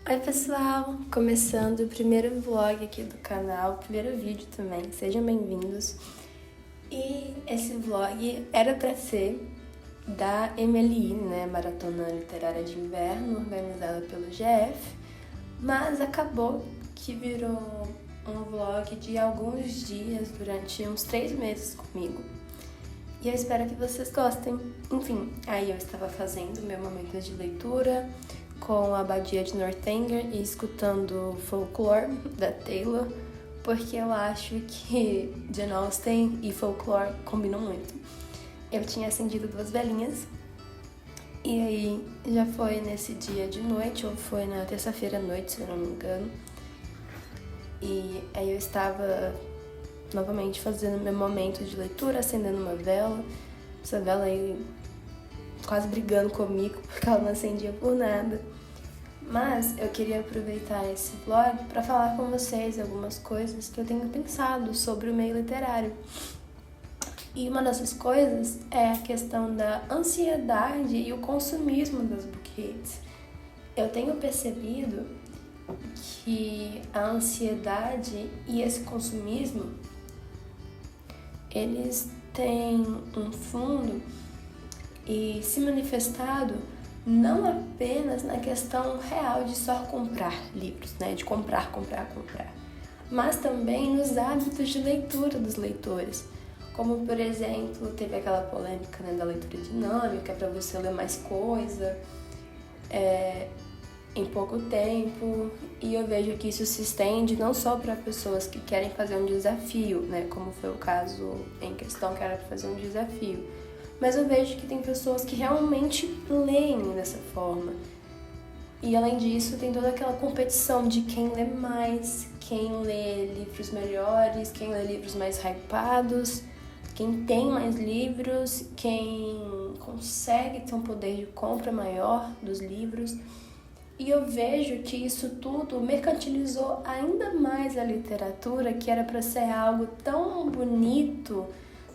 Oi pessoal, começando o primeiro vlog aqui do canal, primeiro vídeo também, sejam bem-vindos. E esse vlog era para ser da MLI, né, Maratona Literária de Inverno, organizada pelo GF, mas acabou que virou um vlog de alguns dias, durante uns 3 meses comigo. E eu espero que vocês gostem. Enfim, aí eu estava fazendo meu momento de leitura com a Abadia de Northanger e escutando Folklore da Taylor, porque eu acho que Jane Austen e Folklore combinam muito. Eu tinha acendido 2 velinhas e aí já foi nesse dia de noite, ou foi na terça-feira à noite, se eu não me engano. E aí eu estava novamente fazendo meu momento de leitura, acendendo uma vela. Essa vela aí quase brigando comigo porque ela não acendia por nada. Mas eu queria aproveitar esse vlog para falar com vocês algumas coisas que eu tenho pensado sobre o meio literário. E uma dessas coisas é a questão da ansiedade e o consumismo das book hits. Eu tenho percebido que a ansiedade e esse consumismo, eles têm um fundo e se manifestado não apenas na questão real de só comprar livros, né, de comprar, mas também nos hábitos de leitura dos leitores. Como, por exemplo, teve aquela polêmica, né, da leitura dinâmica, para você ler mais coisa em pouco tempo, e eu vejo que isso se estende não só para pessoas que querem fazer um desafio, né, como foi o caso em questão que era para fazer um desafio, mas eu vejo que tem pessoas que realmente leem dessa forma. E além disso, tem toda aquela competição de quem lê mais, quem lê livros melhores, quem lê livros mais hypados, quem tem mais livros, quem consegue ter um poder de compra maior dos livros. E eu vejo que isso tudo mercantilizou ainda mais a literatura, que era para ser algo tão bonito,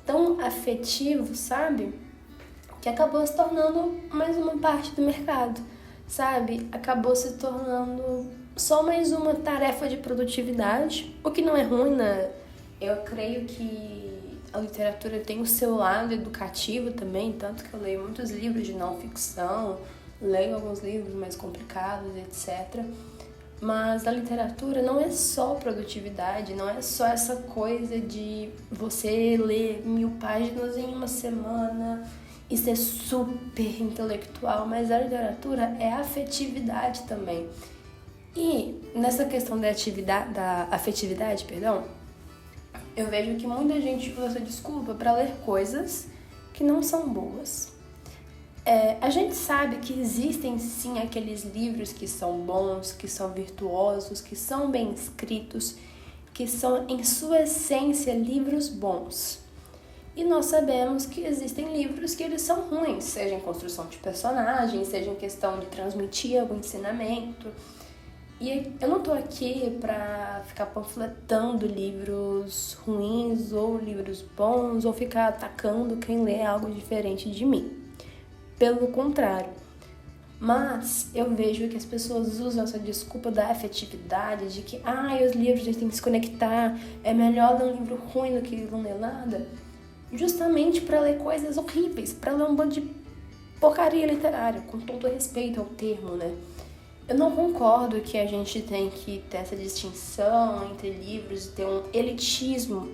tão afetivo, sabe? Que acabou se tornando mais uma parte do mercado, sabe? Acabou se tornando só mais uma tarefa de produtividade, o que não é ruim, né? Eu creio que a literatura tem o seu lado educativo também, tanto que eu leio muitos livros de não ficção, leio alguns livros mais complicados, etc. Mas a literatura não é só produtividade, não é só essa coisa de você ler 1000 páginas em uma semana e ser super intelectual, mas a literatura é afetividade também. E nessa questão da afetividade, eu vejo que muita gente usa essa desculpa para ler coisas que não são boas. A gente sabe que existem sim aqueles livros que são bons, que são virtuosos, que são bem escritos, que são em sua essência livros bons. E nós sabemos que existem livros que eles são ruins, seja em construção de personagens, seja em questão de transmitir algum ensinamento. E eu não tô aqui pra ficar panfletando livros ruins ou livros bons, ou ficar atacando quem lê algo diferente de mim. Pelo contrário. Mas eu vejo que as pessoas usam essa desculpa da afetividade, de que os livros a gente tem que se conectar, é melhor ler um livro ruim do que não ler nada, justamente para ler coisas horríveis, para ler um bando de porcaria literária, com todo respeito ao termo, né? Eu não concordo que a gente tem que ter essa distinção entre livros e ter um elitismo,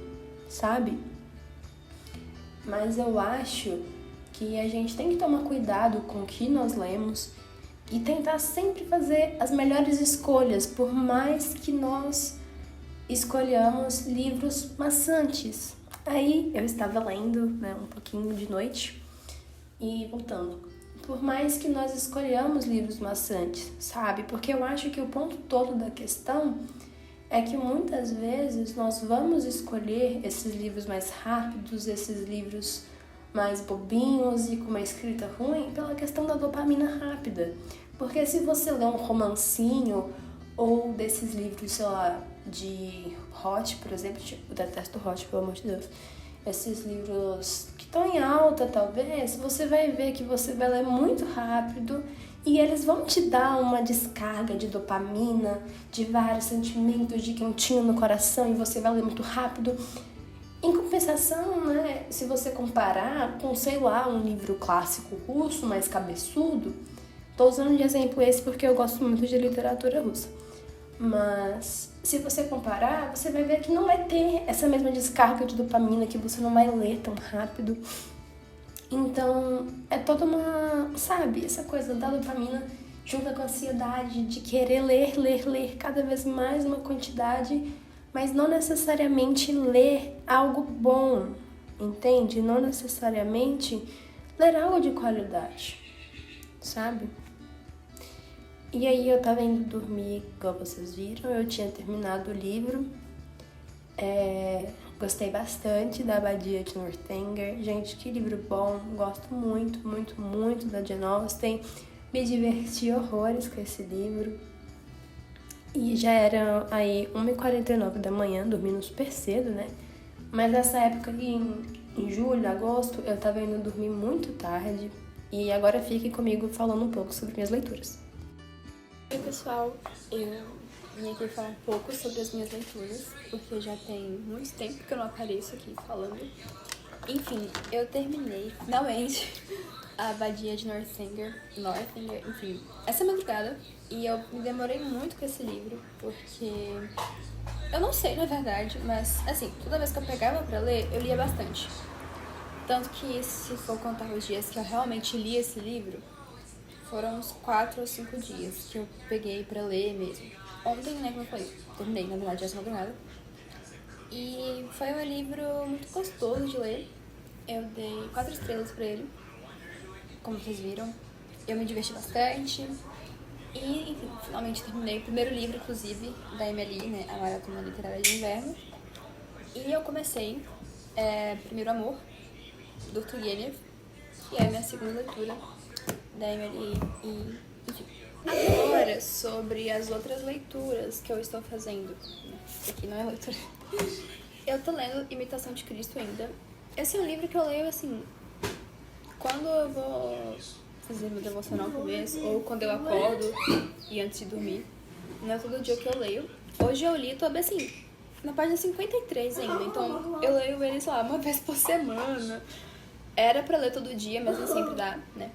sabe? Mas eu acho que a gente tem que tomar cuidado com o que nós lemos e tentar sempre fazer as melhores escolhas, por mais que nós escolhamos livros maçantes. Aí eu estava lendo, né, um pouquinho de noite e voltando. Por mais que nós escolhamos livros maçantes, sabe? Porque eu acho que o ponto todo da questão é que muitas vezes nós vamos escolher esses livros mais rápidos, esses livros mais bobinhos e com uma escrita ruim pela questão da dopamina rápida. Porque se você lê um romancinho ou desses livros, sei lá, de Hot, por exemplo, eu detesto Hot, pelo amor de Deus, esses livros que estão em alta, talvez, você vai ver que você vai ler muito rápido e eles vão te dar uma descarga de dopamina, de vários sentimentos de quentinho no coração e você vai ler muito rápido. Em compensação, né, se você comparar com, sei lá, um livro clássico russo, mais cabeçudo, tô usando de exemplo esse porque eu gosto muito de literatura russa. Mas se você comparar, você vai ver que não vai ter essa mesma descarga de dopamina, que você não vai ler tão rápido. Então, é toda uma, sabe, essa coisa da dopamina junto com a ansiedade de querer ler cada vez mais uma quantidade, mas não necessariamente ler algo bom, entende? Não necessariamente ler algo de qualidade, sabe? E aí eu tava indo dormir, igual vocês viram, eu tinha terminado o livro. Gostei bastante da Abadia de Northanger. Gente, que livro bom, gosto muito, muito, muito da Jane Austen. Me diverti horrores com esse livro. E já era aí 1h49 da manhã, dormindo super cedo, né? Mas nessa época ali, em julho, agosto, eu tava indo dormir muito tarde. E agora fique comigo falando um pouco sobre minhas leituras. Oi pessoal, eu vim aqui falar um pouco sobre as minhas leituras, porque já tem muito tempo que eu não apareço aqui falando. Enfim, eu terminei, finalmente, a Abadia de Northanger, enfim, essa madrugada. E eu me demorei muito com esse livro, porque eu não sei, na verdade, mas, assim, toda vez que eu pegava pra ler, eu lia bastante. Tanto que, se for contar os dias que eu realmente li esse livro, foram uns 4 ou 5 dias que eu peguei pra ler mesmo. Ontem, né, como eu falei, terminei, na verdade, essa madrugada. E foi um livro muito gostoso de ler. Eu dei 4 estrelas pra ele, como vocês viram. Eu me diverti bastante. E, enfim, finalmente terminei o primeiro livro, inclusive, da Emily, né, a Maratona Literária de Inverno. E eu comecei Primeiro Amor, do Turgenev, que é a minha segunda leitura da Emily. E, enfim, agora sobre as outras leituras que eu estou fazendo. Aqui não é leitura. Eu tô lendo Imitação de Cristo ainda. Esse é um livro que eu leio, assim, quando eu vou fazer meu devocional por mês, ou quando eu acordo e antes de dormir. Não é todo dia que eu leio. Hoje eu li, tô bem assim, na página 53 ainda, então eu leio ele, sei lá, uma vez por semana. Era pra ler todo dia, mas nem sempre dá, né?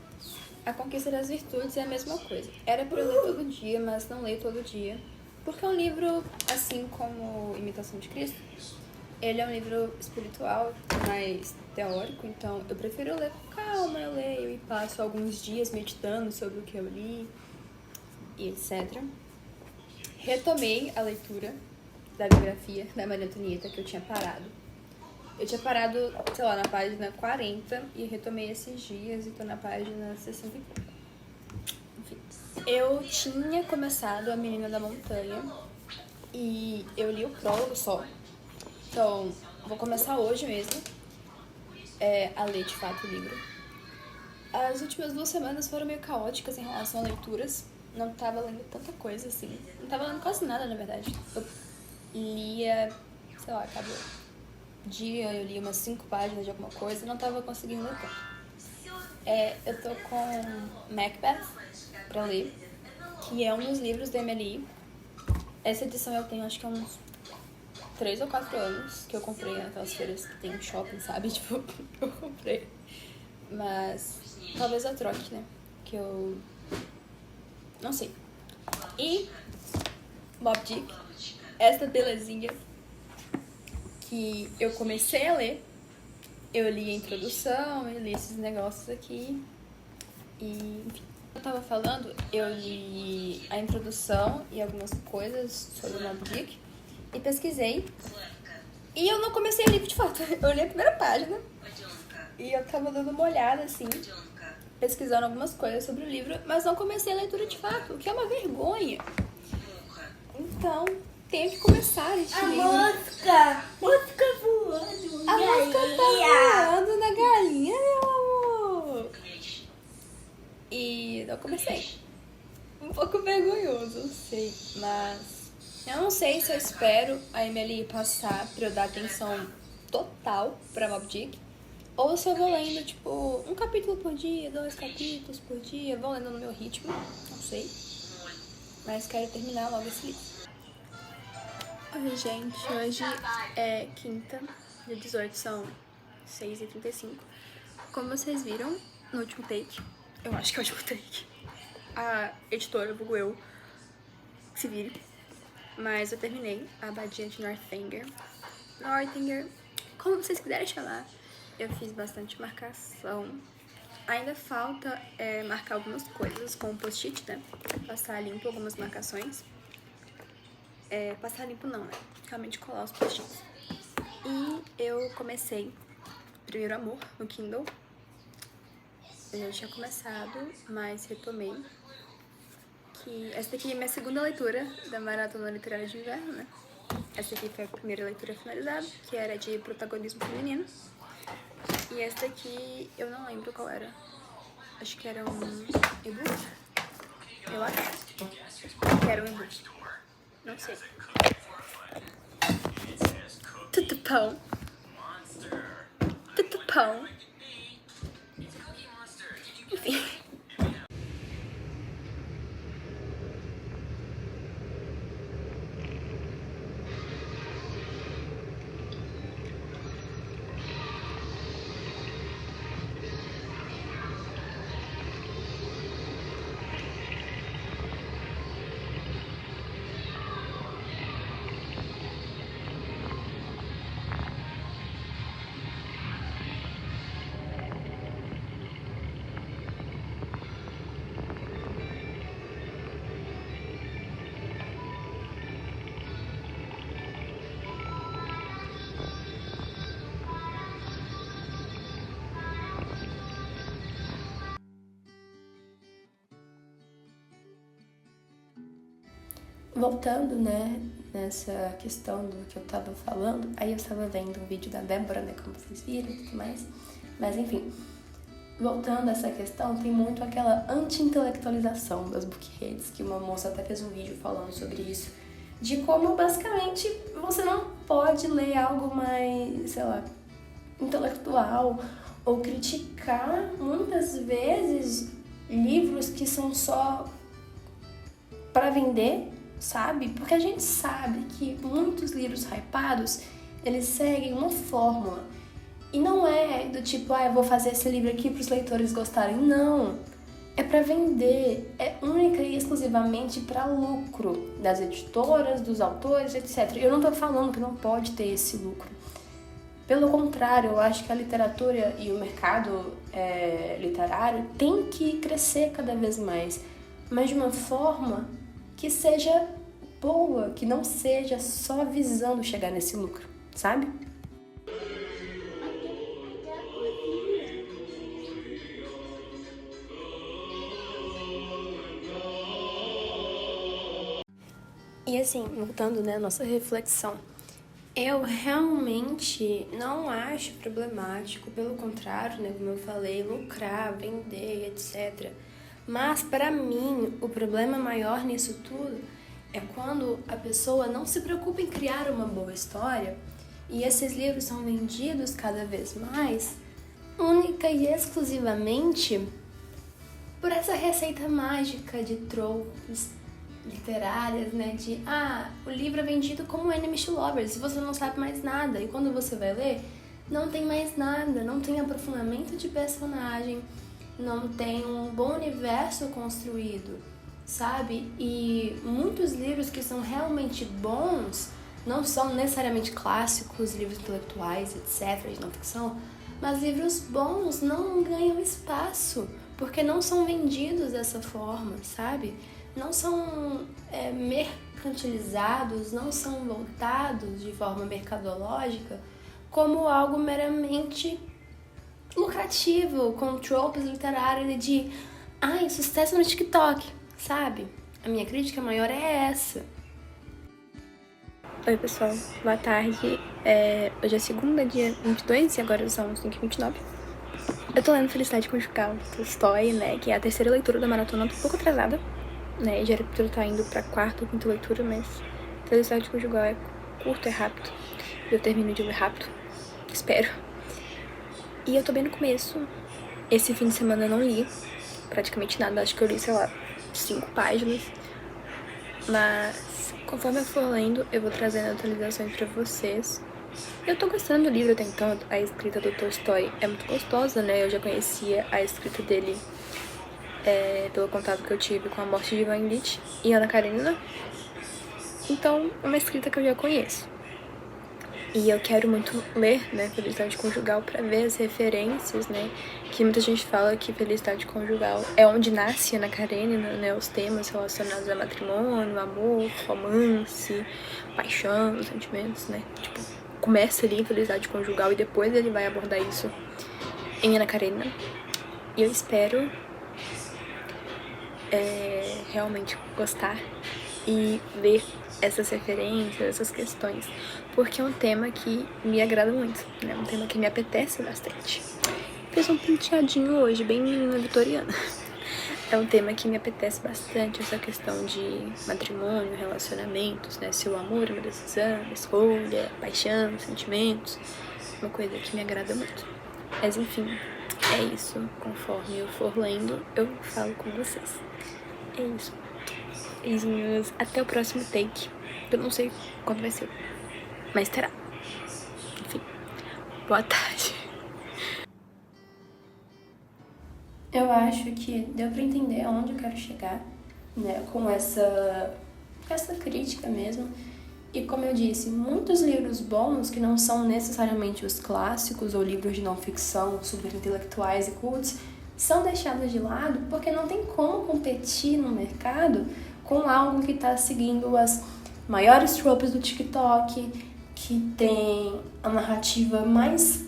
A Conquista das Virtudes é a mesma coisa. Era pra eu ler todo dia, mas não leio todo dia. Porque é um livro, assim como Imitação de Cristo, ele é um livro espiritual, mais teórico, então eu prefiro ler com calma, eu leio e passo alguns dias meditando sobre o que eu li e etc. Retomei a leitura da biografia da Maria Antonieta, que eu tinha parado. Eu tinha parado, sei lá, na página 40 e retomei esses dias e tô na página 60 e pouco. Enfim, eu tinha começado A Menina da Montanha e eu li o prólogo só. Então, vou começar hoje mesmo a ler de fato o livro. As últimas 2 semanas foram meio caóticas em relação a leituras. Não tava lendo tanta coisa assim. Não tava lendo quase nada, na verdade. Eu lia, sei lá, cada dia eu li umas 5 páginas de alguma coisa e não tava conseguindo ler tanto. Eu tô com Macbeth pra ler, que é um dos livros da Emily. Essa edição eu tenho, acho que há uns 3 ou 4 anos que eu comprei naquelas feiras que tem shopping, sabe? Tipo, eu comprei. Mas talvez eu troque, né? Que eu não sei. E Moby Dick, essa belezinha que eu comecei a ler. Eu li a introdução, eu li esses negócios aqui. E, enfim, eu tava falando, eu li a introdução e algumas coisas sobre o Moby Dick e pesquisei. E eu não comecei o livro de fato. Eu li a primeira página e eu tava dando uma olhada, assim, pesquisando algumas coisas sobre o livro, mas não comecei a leitura de fato, o que é uma vergonha. Então, tenho que começar este livro. Mosca voando. A mosca tá voando na galinha, meu amor. E eu comecei. Um pouco vergonhoso, eu sei, mas eu não sei se eu espero a Emily passar pra eu dar atenção total pra Moby Dick, ou se eu vou lendo, tipo, um capítulo por dia, 2 capítulos por dia, vou lendo no meu ritmo, não sei. Mas quero terminar logo esse livro. Oi, gente, hoje é quinta, dia 18, são 6h35. Como vocês viram no último take, eu acho que é o último take, a editora, vulgo eu, se vire, mas eu terminei a Abadia de Northanger, como vocês quiserem chamar. Eu fiz bastante marcação. Ainda falta marcar algumas coisas com post-it, né? Passar limpo algumas marcações. Passar limpo não, né? Realmente colar os post-its. E eu comecei Primeiro Amor no Kindle. Eu já tinha começado, mas retomei. Que essa daqui é minha segunda leitura da Maratona Literária de Inverno, né? Essa aqui foi a primeira leitura finalizada, que era de protagonismo feminino. E essa daqui eu não lembro qual era. Acho que era um e-book. Eu acho que era um e-book. Não sei. Tutupão. Tutupão. Enfim. Voltando, né, nessa questão do que eu tava falando, aí eu estava vendo um vídeo da Débora, né, como vocês viram e tudo mais, mas enfim, voltando a essa questão, tem muito aquela anti-intelectualização das bookheads, que uma moça até fez um vídeo falando sobre isso, de como basicamente você não pode ler algo mais, sei lá, intelectual, ou criticar muitas vezes livros que são só para vender, sabe? Porque a gente sabe que muitos livros hypados, eles seguem uma fórmula. E não é do tipo, eu vou fazer esse livro aqui para os leitores gostarem. Não. É para vender. É única e exclusivamente para lucro das editoras, dos autores, etc. Eu não tô falando que não pode ter esse lucro. Pelo contrário, eu acho que a literatura e o mercado literário tem que crescer cada vez mais. Mas de uma forma que seja boa, que não seja só visando chegar nesse lucro, sabe? E assim, voltando, né, à nossa reflexão, eu realmente não acho problemático, pelo contrário, né, como eu falei, lucrar, vender, etc. Mas, para mim, o problema maior nisso tudo é quando a pessoa não se preocupa em criar uma boa história e esses livros são vendidos cada vez mais, única e exclusivamente por essa receita mágica de tropes literárias, né? De, o livro é vendido como Enemies to Lovers, e você não sabe mais nada. E quando você vai ler, não tem mais nada, não tem aprofundamento de personagem, não tem um bom universo construído, sabe? E muitos livros que são realmente bons não são necessariamente clássicos, livros intelectuais, etc., de não ficção, mas livros bons não ganham espaço, porque não são vendidos dessa forma, sabe? Não são mercantilizados, não são voltados de forma mercadológica como algo meramente lucrativo, com tropes literários de sucesso no TikTok, sabe? A minha crítica maior é essa. Oi pessoal, boa tarde. Hoje é segunda, dia 22 e agora são 5h29. Eu tô lendo Felicidade Conjugal, Tolstói, né, que é a terceira leitura da maratona, tô um pouco atrasada, né, já era pra estar indo pra quarta ou quinta leitura, mas Felicidade Conjugal é curto, é rápido, e eu termino de ler rápido. espero. E eu tô bem no começo. Esse fim de semana eu não li praticamente nada, acho que eu li, sei lá, 5 páginas. Mas conforme eu for lendo, eu vou trazendo atualizações pra vocês. Eu tô gostando do livro até então. A escrita do Tolstói é muito gostosa, né? Eu já conhecia a escrita dele pelo contato que eu tive com A Morte de Ivan Ilitch e Ana Karenina. Então, é uma escrita que eu já conheço. E eu quero muito ler, né, Felicidade Conjugal, pra ver as referências, né, que muita gente fala que Felicidade Conjugal é onde nasce Ana Karenina, né, os temas relacionados a matrimônio, amor, romance, paixão, sentimentos, né, tipo, começa ali em Felicidade Conjugal e depois ele vai abordar isso em Ana Karenina. E eu espero realmente gostar e ver essas referências, essas questões, porque é um tema que me agrada muito, né? Um tema que me apetece bastante. Fiz um penteadinho hoje, bem menina vitoriana. É um tema que me apetece bastante, essa questão de matrimônio, relacionamentos, né? Se o amor é uma decisão, escolha, paixão, sentimentos, uma coisa que me agrada muito. Mas enfim, é isso. Conforme eu for lendo, eu falo com vocês. É isso. Beijinhos, até o próximo take. Eu não sei quando vai ser, mas terá. Enfim, boa tarde. Eu acho que deu pra entender aonde eu quero chegar, né, com essa crítica mesmo. E como eu disse, muitos livros bons, que não são necessariamente os clássicos ou livros de não ficção super intelectuais e cultos, são deixados de lado porque não tem como competir no mercado com algo que está seguindo as maiores tropes do TikTok, que tem a narrativa mais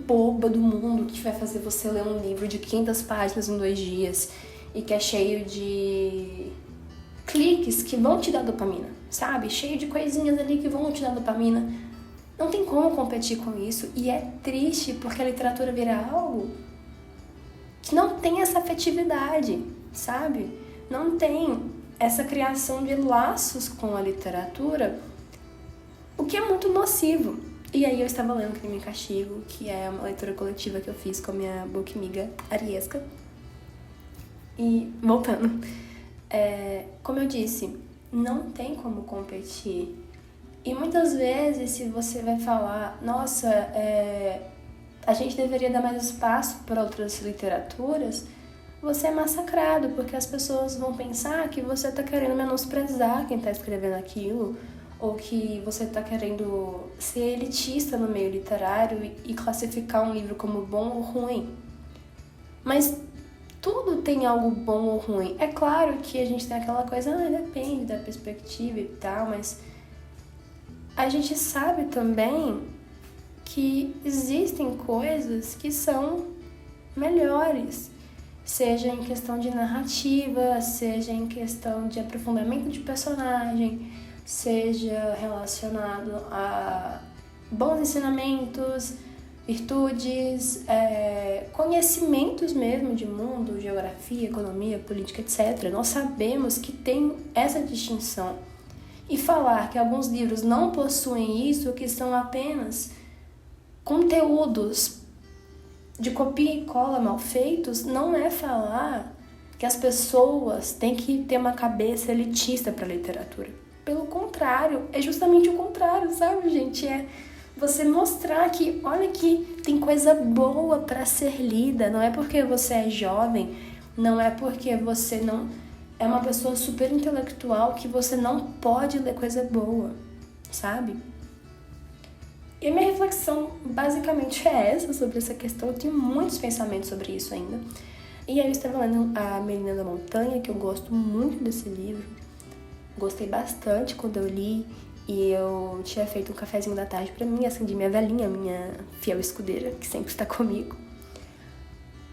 boba do mundo, que vai fazer você ler um livro de 500 páginas em 2 dias e que é cheio de cliques que vão te dar dopamina, sabe? Cheio de coisinhas ali que vão te dar dopamina. Não tem como competir com isso e é triste porque a literatura vira algo que não tem essa afetividade, sabe? Não tem essa criação de laços com a literatura, o que é muito nocivo. E aí eu estava lendo Crime e Castigo, que é uma leitura coletiva que eu fiz com a minha bookmiga Ariesca. E voltando, como eu disse, não tem como competir. E muitas vezes, se você vai falar, nossa, a gente deveria dar mais espaço para outras literaturas, você é massacrado, porque as pessoas vão pensar que você está querendo menosprezar quem está escrevendo aquilo, ou que você está querendo ser elitista no meio literário e classificar um livro como bom ou ruim. Mas tudo tem algo bom ou ruim. É claro que a gente tem aquela coisa, depende da perspectiva e tal, mas a gente sabe também que existem coisas que são melhores, seja em questão de narrativa, seja em questão de aprofundamento de personagem, seja relacionado a bons ensinamentos, virtudes, conhecimentos mesmo de mundo, geografia, economia, política, etc. Nós sabemos que tem essa distinção. E falar que alguns livros não possuem isso, que são apenas conteúdos de copia e cola mal feitos, não é falar que as pessoas têm que ter uma cabeça elitista para a literatura. Pelo contrário, é justamente o contrário, sabe, gente? É você mostrar que, olha que tem coisa boa para ser lida. Não é porque você é jovem, não é porque você não é uma pessoa super intelectual que você não pode ler coisa boa, sabe? E a minha reflexão basicamente é essa, sobre essa questão. Eu tenho muitos pensamentos sobre isso ainda. E aí eu estava lendo A Menina da Montanha, que eu gosto muito desse livro. Gostei bastante quando eu li, e eu tinha feito um cafezinho da tarde pra mim, acendi minha velhinha, minha fiel escudeira, que sempre está comigo.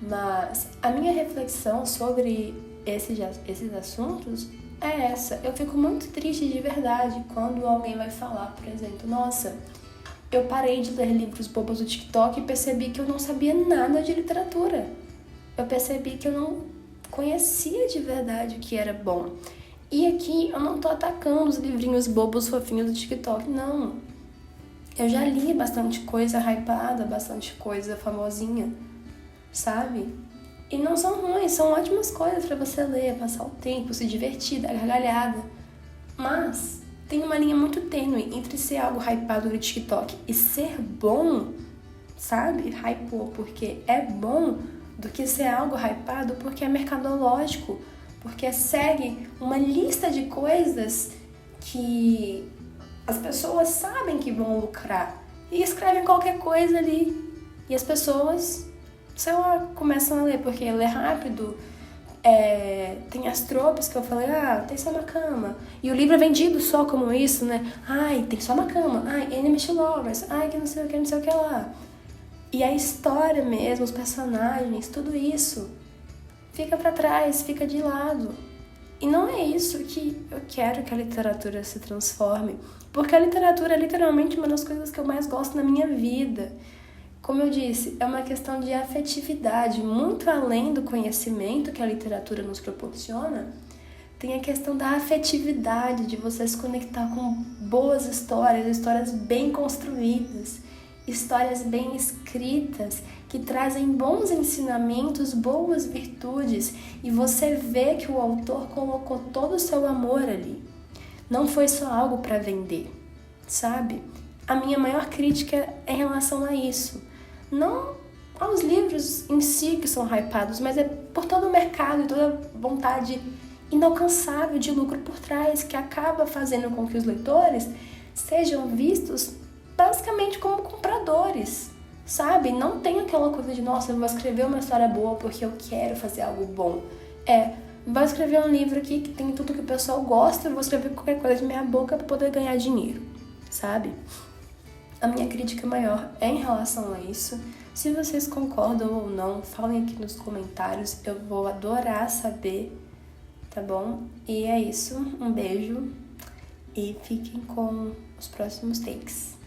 Mas a minha reflexão sobre esses assuntos é essa. Eu fico muito triste de verdade quando alguém vai falar, por exemplo, nossa, eu parei de ler livros bobos do TikTok e percebi que eu não sabia nada de literatura. Eu percebi que eu não conhecia de verdade o que era bom. E aqui eu não tô atacando os livrinhos bobos fofinhos do TikTok, não. Eu já li bastante coisa hypada, bastante coisa famosinha, sabe? E não são ruins, são ótimas coisas pra você ler, passar o tempo, se divertir, dar gargalhada. Mas tem uma linha muito tênue entre ser algo hypado no TikTok e ser bom, sabe? Hypou porque é bom, do que ser algo hypado porque é mercadológico, porque segue uma lista de coisas que as pessoas sabem que vão lucrar e escrevem qualquer coisa ali. E as pessoas, sei lá, começam a ler, porque ler rápido. Tem as tropes que eu falei, tem só uma cama. E o livro é vendido só como isso, né? Ai, tem só uma cama. Ai, enemies to lovers. Ai, que não sei o que, não sei o que lá. E a história mesmo, os personagens, tudo isso fica pra trás, fica de lado. E não é isso que eu quero que a literatura se transforme. Porque a literatura é literalmente uma das coisas que eu mais gosto na minha vida. Como eu disse, é uma questão de afetividade, muito além do conhecimento que a literatura nos proporciona, tem a questão da afetividade, de você se conectar com boas histórias, histórias bem construídas, histórias bem escritas, que trazem bons ensinamentos, boas virtudes, e você vê que o autor colocou todo o seu amor ali. Não foi só algo para vender, sabe? A minha maior crítica é em relação a isso. Não aos livros em si que são hypados, mas é por todo o mercado e toda a vontade inalcançável de lucro por trás, que acaba fazendo com que os leitores sejam vistos basicamente como compradores, sabe? Não tem aquela coisa de, nossa, eu vou escrever uma história boa porque eu quero fazer algo bom. Vou escrever um livro aqui que tem tudo que o pessoal gosta, eu vou escrever qualquer coisa de minha boca para poder ganhar dinheiro, sabe? A minha crítica maior é em relação a isso. Se vocês concordam ou não, falem aqui nos comentários. Eu vou adorar saber, tá bom? E é isso. Um beijo e fiquem com os próximos takes.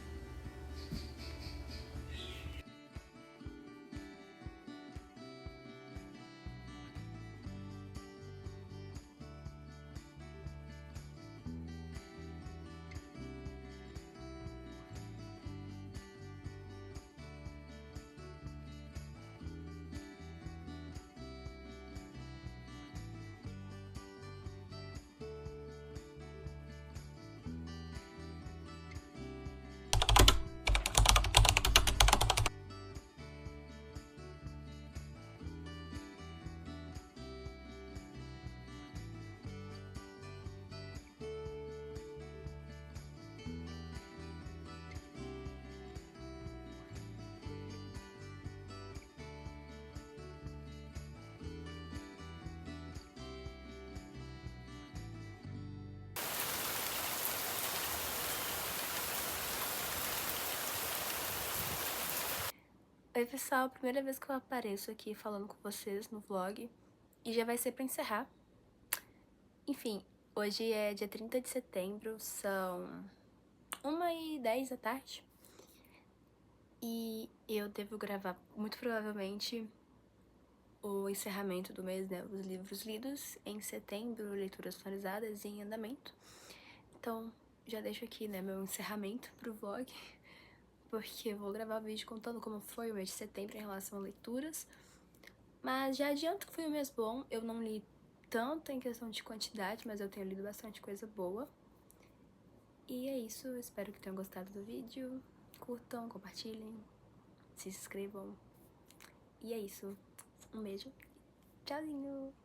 Oi pessoal, primeira vez que eu apareço aqui falando com vocês no vlog e já vai ser pra encerrar. Enfim, hoje é dia 30 de setembro, são 1h10 da tarde e eu devo gravar muito provavelmente o encerramento do mês, né? Os livros lidos em setembro, leituras finalizadas e em andamento. Então já deixo aqui, né, meu encerramento pro vlog. Porque eu vou gravar o vídeo contando como foi o mês de setembro em relação a leituras. Mas já adianto que foi um mês bom. Eu não li tanto em questão de quantidade, mas eu tenho lido bastante coisa boa. E é isso, eu espero que tenham gostado do vídeo. Curtam, compartilhem, se inscrevam. E é isso. Um beijo. Tchauzinho!